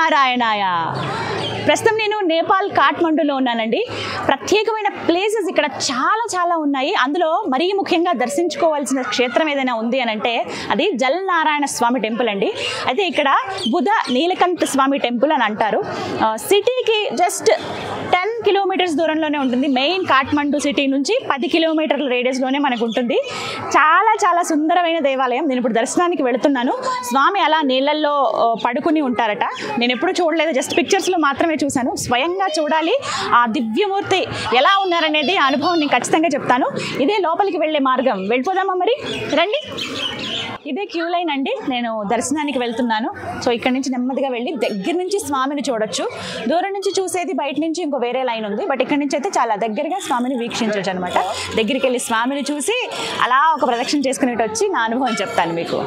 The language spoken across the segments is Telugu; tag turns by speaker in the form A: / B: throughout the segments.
A: నారాయణాయ. ప్రస్తుతం నేను నేపాల్ కాఠ్మండూలో ఉన్నానండి. ప్రత్యేకమైన ప్లేసెస్ ఇక్కడ చాలా చాలా ఉన్నాయి. అందులో మరీ ముఖ్యంగా దర్శించుకోవాల్సిన క్షేత్రం ఏదైనా ఉంది అని అంటే అది జల్ నారాయణ స్వామి టెంపుల్ అండి. అయితే ఇక్కడ బుధ నీలకంఠ స్వామి టెంపుల్ అని అంటారు. సిటీకి జస్ట్ 10 కిలోమీటర్స్ దూరంలోనే ఉంటుంది. మెయిన్ కాఠ్మండూ సిటీ నుంచి 10 కిలోమీటర్ల రేడియస్లోనే మనకు ఉంటుంది. చాలా చాలా సుందరమైన దేవాలయం. నేను ఇప్పుడు దర్శనానికి వెళుతున్నాను. స్వామి అలా నీళ్ళల్లో పడుకుని ఉంటారట. నేను ఎప్పుడు చూడలేదు, జస్ట్ పిక్చర్స్లో మాత్రమే చూశాను. స్వయంగా చూడాలి ఆ దివ్యమూర్తి ఎలా ఉన్నారనేది ఆ అనుభవం నేను ఖచ్చితంగా చెప్తాను. ఇదే లోపలికి వెళ్ళే మార్గం. వెళ్ళిపోదామా మరి? రండి. ఇదే క్యూ లైన్ అండి. నేను దర్శనానికి వెళ్తున్నాను. సో ఇక్కడ నుంచి నెమ్మదిగా వెళ్ళి దగ్గర నుంచి స్వామిని చూడొచ్చు. దూరం నుంచి చూసేది బయట నుంచి ఇంకో వేరే లైన్ ఉంది. బట్ ఇక్కడ నుంచి అయితే చాలా దగ్గరగా స్వామిని వీక్షించవచ్చు అనమాట. దగ్గరికి వెళ్ళి స్వామిని చూసి అలా ఒక ప్రదక్షిణ చేసుకునేట్టు వచ్చి నా అనుభవం చెప్తాను మీకు.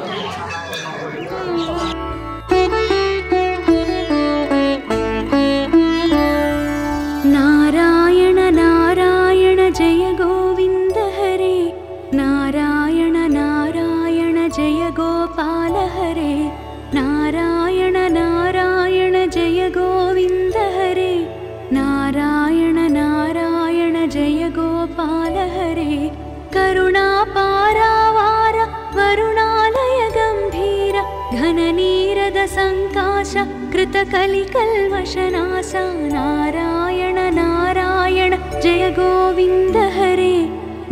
B: నారాయణ నారాయణ జయ గోవింద హరే, నారాయణ నారాయణ జయ గోపాల హరే, నారాయణ నారాయణ జయ గోవింద హరే, నారాయణ నారాయణ జయ గోపాల హరే, కరుణా పారావార వరుణాలయ గంభీర ఘన నీరద సంకాశ కృత కలికల్మషనాశ, నారాయణ నారాయణ జయ గోవింద హరే,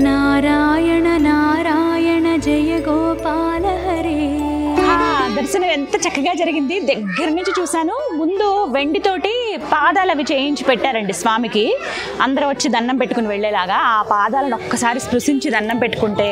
B: నారాయణ నారాయణ జయ గోపాల హరే.
A: దర్శనం ఎంత చక్కగా జరిగింది. దగ్గర నుంచి చూశాను. ముందు వెండితోటి పాదాలు అవి చేయించి పెట్టారండి స్వామికి. అందరూ వచ్చి దండం పెట్టుకుని వెళ్ళేలాగా ఆ పాదాలను ఒక్కసారి స్పృశించి దండం పెట్టుకుంటే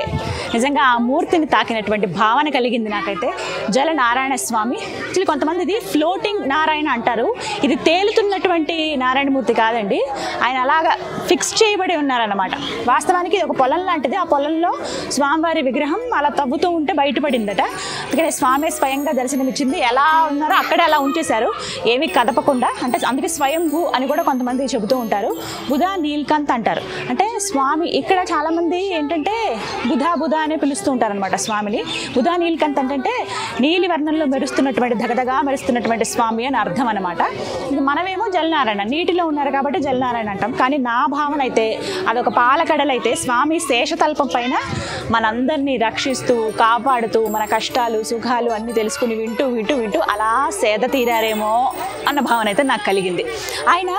A: నిజంగా ఆ మూర్తిని తాకినటువంటి భావన కలిగింది నాకైతే. జల నారాయణ స్వామి. యాక్చువల్లీ కొంతమంది ఇది ఫ్లోటింగ్ నారాయణ అంటారు. ఇది తేలుతున్నటువంటి నారాయణమూర్తి కాదండి. ఆయన అలాగా ఫిక్స్ చేయబడి ఉన్నారన్నమాట. వాస్తవానికి ఇది ఒక పొలం లాంటిది. ఆ పొలంలో స్వామివారి విగ్రహం అలా తవ్వుతూ ఉంటే బయటపడిందట. అందుకని స్వామి స్వయంగా దర్శనమిచ్చింది. ఎలా ఉన్నారో అక్కడే అలా ఉంచేశారు, ఏమీ కదపకుండా. అంటే అందుకే స్వయంభూ అని కూడా కొంతమంది చెబుతూ ఉంటారు. బుధ నీలకంఠ్ అంటారు. అంటే స్వామి ఇక్కడ చాలామంది ఏంటంటే బుధ అనే పిలుస్తూ ఉంటారు అనమాట స్వామిని. బుధ నీలకంఠ్ అంటే నీలి వర్ణంలో మెరుస్తున్నటువంటి దగదగా మెరుస్తున్నటువంటి స్వామి అని అర్థం అనమాట. మనమేమో జలనారాయణ, నీటిలో ఉన్నారు కాబట్టి జలనారాయణ అంటాం. కానీ నా భావన అయితే అదొక పాలకడలైతే స్వామి శేషతల్పం పైన మనందరినీ రక్షిస్తూ కాపాడుతూ మన కష్టాలు సుఖాలు అన్నీ తెలుసుకుని వింటూ వింటూ వింటూ అలా సేద తీరారేమో అన్న భావన అయితే నాకు కలిగింది. ఆయన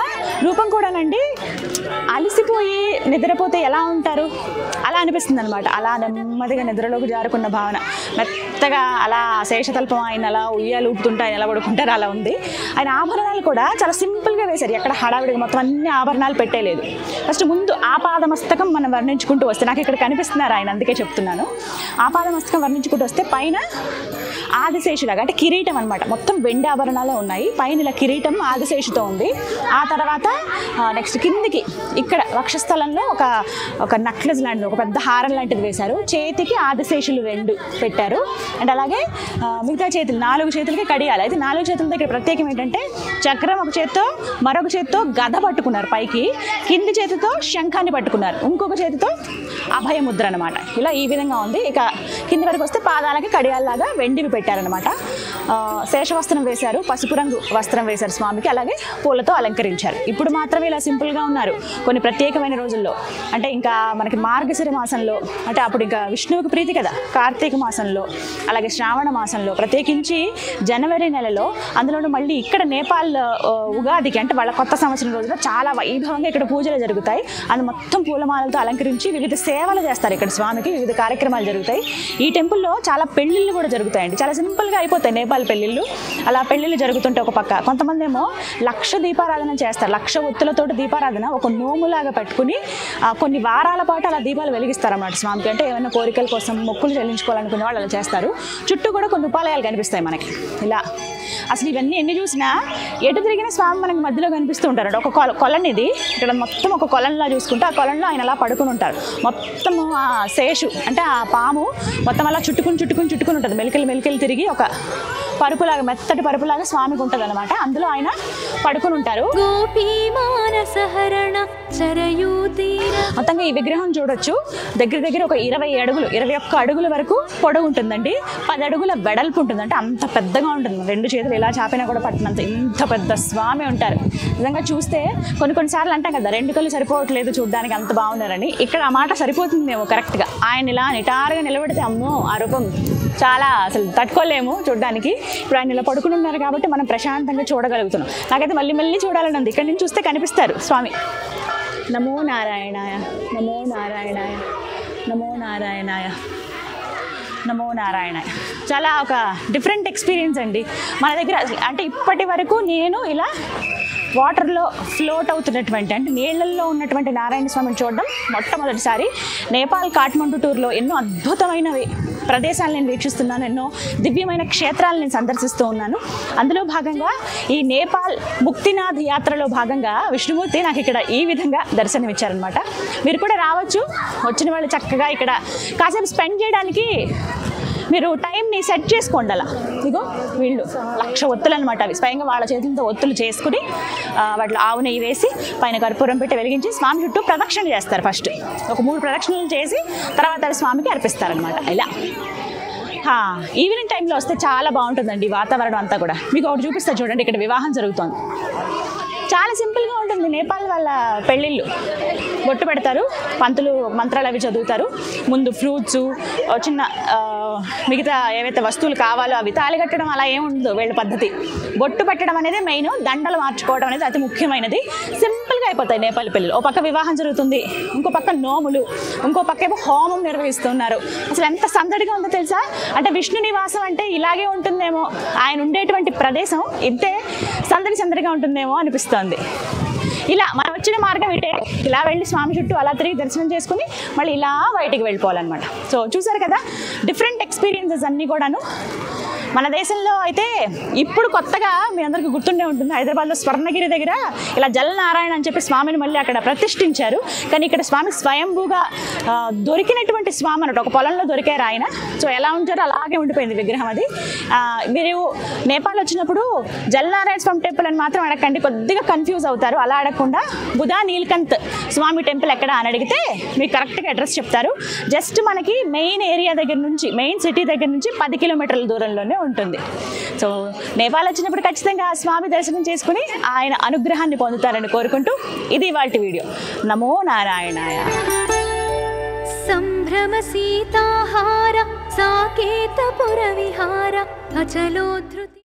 A: రూపం కూడానండి అలసిపోయి నిద్రపోతే ఎలా ఉంటారు అలా అనిపిస్తుంది అనమాట. అలా నెమ్మదిగా నిద్రలోకి జారుకున్న భావన. మెత్తగా అలా శేషతల్పం ఆయన అలా ఉయ్యాలు ఊపుతుంటే ఆయన ఎలా పడుకుంటారు అలా ఉంది. ఆయన ఆభరణాలు కూడా చాలా సింపుల్గా వేశారు. ఎక్కడ హడావిడిగా మొత్తం అన్ని ఆభరణాలు పెట్టేలేదు. ఫస్ట్ ముందు ఆపాదమస్తకం మనం వర్ణించుకుంటూ వస్తే నాకు ఇక్కడ కనిపిస్తున్నారు ఆయన, అందుకే చెప్తున్నాను. ఆపాదమస్తకం వర్ణించుకుంటూ వస్తే పైన ఆదిశేషులాగా అంటే కిరీటం అనమాట. మొత్తం వెండి ఆభరణాలే ఉన్నాయి. పైన ఇలా కిరీటం ఆదిశేషుతో ఉంది. ఆ తర్వాత నెక్స్ట్ కిందికి ఇక్కడ వక్షస్థలంలో ఒక నక్లెస్ లాంటిది, ఒక పెద్ద హారం లాంటిది వేశారు. చేతికి ఆదిశేషులు 2 పెట్టారు. అండ్ అలాగే మిగతా చేతులు 4 చేతులకి కడియాలి. అయితే 4 చేతుల దగ్గర ప్రత్యేకం ఏంటంటే చక్రం ఒక చేత్తో, మరొక చేత్తో గద పట్టుకున్నారు పైకి, కింది చేతితో శంఖాన్ని పట్టుకున్నారు, ఇంకొక చేతితో అభయముద్ర అనమాట. ఇలా ఈ విధంగా ఉంది. ఇక కింది వరకు వస్తే పాదాలకి కడియాల్లాగా వెండివి పెట్టారనమాట. శేషవస్త్రం వేశారు, పసుపు రంగు వస్త్రం వేశారు స్వామికి. అలాగే పూలతో అలంకరించారు. ఇప్పుడు మాత్రమే ఇలా సింపుల్గా ఉన్నారు. కొన్ని ప్రత్యేకమైన రోజుల్లో అంటే ఇంకా మనకి మార్గశిర మాసంలో, అంటే అప్పుడు ఇంకా విష్ణువుకి ప్రీతి కదా, కార్తీక మాసంలో, అలాగే శ్రావణ మాసంలో, ప్రత్యేకించి జనవరి నెలలో, అందులోనూ మళ్ళీ ఇక్కడ నేపాల్ ఉగాదికి అంటే వాళ్ళ కొత్త సంవత్సరం రోజున చాలా వైభవంగా ఇక్కడ పూజలు జరుగుతాయి. అది మొత్తం పూలమాలలతో అలంకరించి వివిధ సేవలు చేస్తారు. ఇక్కడ స్వామికి వివిధ కార్యక్రమాలు జరుగుతాయి. ఈ టెంపుల్లో చాలా పెళ్లిళ్ళు కూడా జరుగుతాయండి. చాలా సింపుల్గా అయిపోతాయి నేపాల్ పెళ్లిళ్ళు. అలా పెళ్లిళ్ళు జరుగుతుంటే ఒక పక్క కొంతమంది ఏమో 1,00,000 దీపారాధన చేస్తారు. 1,00,000 ఒత్తులతోటి దీపారాధన ఒక నోములాగా పెట్టుకుని కొన్ని వారాల పాటు అలా దీపాలు వెలిగిస్తారు అన్నమాట స్వామికి. అంటే ఏమైనా కోరికల కోసం మొక్కులు చెల్లించుకోవాలనుకునే వాళ్ళు అలా చేస్తారు. చుట్టూ కూడా కొన్ని ఉపాలయాలు కనిపిస్తాయి మనకి. ఇలా అసలు ఇవన్నీ ఎన్ని చూసినా ఎటు తిరిగిన స్వామి మనకి మధ్యలో కనిపిస్తూ ఉంటారు. ఒక కొలను ఇది, ఇక్కడ మొత్తం ఒక కొలంలా చూసుకుంటే ఆ కొలంలో ఆయన అలా పడుకుని ఉంటారు. మొత్తము ఆ శేషు అంటే ఆ పాము మొత్తం అలా చుట్టుకుని ఉంటుంది. మెలికలు తిరిగి పరుపులాగా, మెత్తటి పరుపులాగా స్వామికి ఉంటుంది అనమాట. అందులో ఆయన పడుకుని ఉంటారు. మొత్తంగా ఈ విగ్రహం చూడొచ్చు, దగ్గర దగ్గర ఒక 21 అడుగుల వరకు పొడవు ఉంటుందండి. 10 అడుగుల వెడల్పు ఉంటుంది. అంటే అంత పెద్దగా ఉంటుంది. 2 చేతులు ఇలా చాపినా కూడా పట్టినంత ఇంత పెద్ద స్వామి ఉంటారు. నిజంగా చూస్తే కొన్నిసార్లు అంటాం కదా, 2 కళ్ళు సరిపోవట్లేదు చూడడానికి, అంత బాగున్నారని. ఇక్కడ ఆ మాట సరిపోతుందేమో కరెక్ట్గా. ఆయన ఇలా నిటారుగా నిలబడితే అమ్మో ఆ రూపం చాలా అసలు తట్టుకోలేము చూడడానికి. ఇప్పుడు ఆయన ఇలా పడుకుని ఉన్నారు కాబట్టి మనం ప్రశాంతంగా చూడగలుగుతున్నాం. నాకైతే మళ్ళీ చూడాలని ఉంది. ఇక్కడ నుంచి చూస్తే కనిపిస్తారు స్వామి. నమో నారాయణాయ, నమో నారాయణాయ, నమో నారాయణాయ, నమో నారాయణాయ. చాలా ఒక డిఫరెంట్ ఎక్స్పీరియన్స్ అండి మన దగ్గర. అంటే ఇప్పటి వరకు నేను ఇలా వాటర్లో ఫ్లోట్ అవుతున్నటువంటి, అంటే నీళ్లలో ఉన్నటువంటి నారాయణ స్వామిని చూడడం మొట్టమొదటిసారి. నేపాల్ కాఠ్మండు టూర్లో ఎన్నో అద్భుతమైనవి ప్రదేశాలు నేను వీక్షిస్తున్నాను, ఎన్నో దివ్యమైన క్షేత్రాలు నేను సందర్శిస్తూ ఉన్నాను. అందులో భాగంగా ఈ నేపాల్ ముక్తినాథ్ యాత్రలో భాగంగా విష్ణుమూర్తి నాకు ఇక్కడ ఈ విధంగా దర్శనమిచ్చారనమాట. మీరు కూడా రావచ్చు. వచ్చిన వాళ్ళు చక్కగా ఇక్కడ కాసేపు స్పెండ్ చేయడానికి మీరు టైంని సెట్ చేసుకోండి. అలా ఇగో వీళ్ళు 1,00,000 ఒత్తులు అనమాట. అవి స్వయంగా వాళ్ళ చేతులతో ఒత్తులు చేసుకుని వాటిలో ఆవు నెయ్యి వేసి పైన కర్పూరం పెట్టి వెలిగించి స్వామి చుట్టూ ప్రదక్షిణ చేస్తారు. ఫస్ట్ ఒక 3 ప్రదక్షిణలు చేసి తర్వాత స్వామికి అర్పిస్తారనమాట. ఇలా ఈవినింగ్ టైంలో వస్తే చాలా బాగుంటుందండి వాతావరణం అంతా కూడా. మీకు ఒకటి చూపిస్తా చూడండి. ఇక్కడ వివాహం జరుగుతోంది. చాలా సింపుల్గా ఉంటుంది. నేపాల్ వాళ్ళ పెళ్ళిళ్ళు బొట్టు పెడతారు, పంతులు మంత్రాలు అవి చదువుతారు, ముందు ఫ్రూట్స్, చిన్న మిగతా ఏవైతే వస్తువులు కావాలో అవి. తాళి కట్టడం అలా ఏముండదు వీళ్ళ పద్ధతి. బొట్టు పెట్టడం అనేది మెయిన్, దండలు మార్చుకోవడం అనేది అతి ముఖ్యమైనది. సింపుల్గా అయిపోతాయి నేపాల్ పెళ్ళిళ్ళు. ఓ పక్క వివాహం జరుగుతుంది, ఇంకో పక్క నోములు, ఇంకో పక్క ఏమో హోమం నిర్వహిస్తున్నారు. అసలు ఎంత సందడిగా ఉందో తెలుసా. అంటే విష్ణు నివాసం అంటే ఇలాగే ఉంటుందేమో, ఆయన ఉండేటువంటి ప్రదేశం ఇంతే సందడిగా ఉంటుందేమో అనిపిస్తుంది. ఇలా మనం వచ్చిన మార్గం ఇటే, ఇలా వెళ్ళి స్వామి చుట్టూ అలా తిరిగి దర్శనం చేసుకుని మళ్ళీ ఇలా బయటికి వెళ్ళిపోవాలన్నమాట. సో చూసారు కదా, డిఫరెంట్ ఎక్స్పీరియన్సెస్ అన్నీ కూడాను. మన దేశంలో అయితే ఇప్పుడు కొత్తగా మీ అందరికీ గుర్తుండే ఉంటుంది, హైదరాబాద్లో స్వర్ణగిరి దగ్గర ఇలా జలనారాయణ అని చెప్పి స్వామిని మళ్ళీ అక్కడ ప్రతిష్ఠించారు. కానీ ఇక్కడ స్వామి స్వయంభూగా దొరికినటువంటి స్వామి అన్నట్టు, ఒక పొలంలో దొరికారు ఆయన. సో ఎలా ఉంటారో అలాగే ఉండిపోయింది విగ్రహం అది. మీరు నేపాల్ వచ్చినప్పుడు జలనారాయణ స్వామి టెంపుల్ అని మాత్రం అడగండి, కొద్దిగా కన్ఫ్యూజ్ అవుతారు. అలా అడగకుండా బుధా నీల్కంత్ స్వామి టెంపుల్ ఎక్కడ అని అడిగితే మీకు కరెక్ట్గా అడ్రస్ చెప్తారు. జస్ట్ మనకి మెయిన్ ఏరియా దగ్గర నుంచి, మెయిన్ సిటీ దగ్గర నుంచి 10 కిలోమీటర్ల దూరంలోనే ఉంటుంది. సో నేపాల్ వచ్చినప్పుడు ఖచ్చితంగా స్వామి దర్శనం చేసుకుని ఆయన అనుగ్రహాన్ని పొందుతారని కోరుకుంటూ ఇది ఇవాల్టి వీడియో. నమో నారాయణాయ.
B: సంభ్రమ సీతాహార సాకేతపుర విహార అచలోధృతి.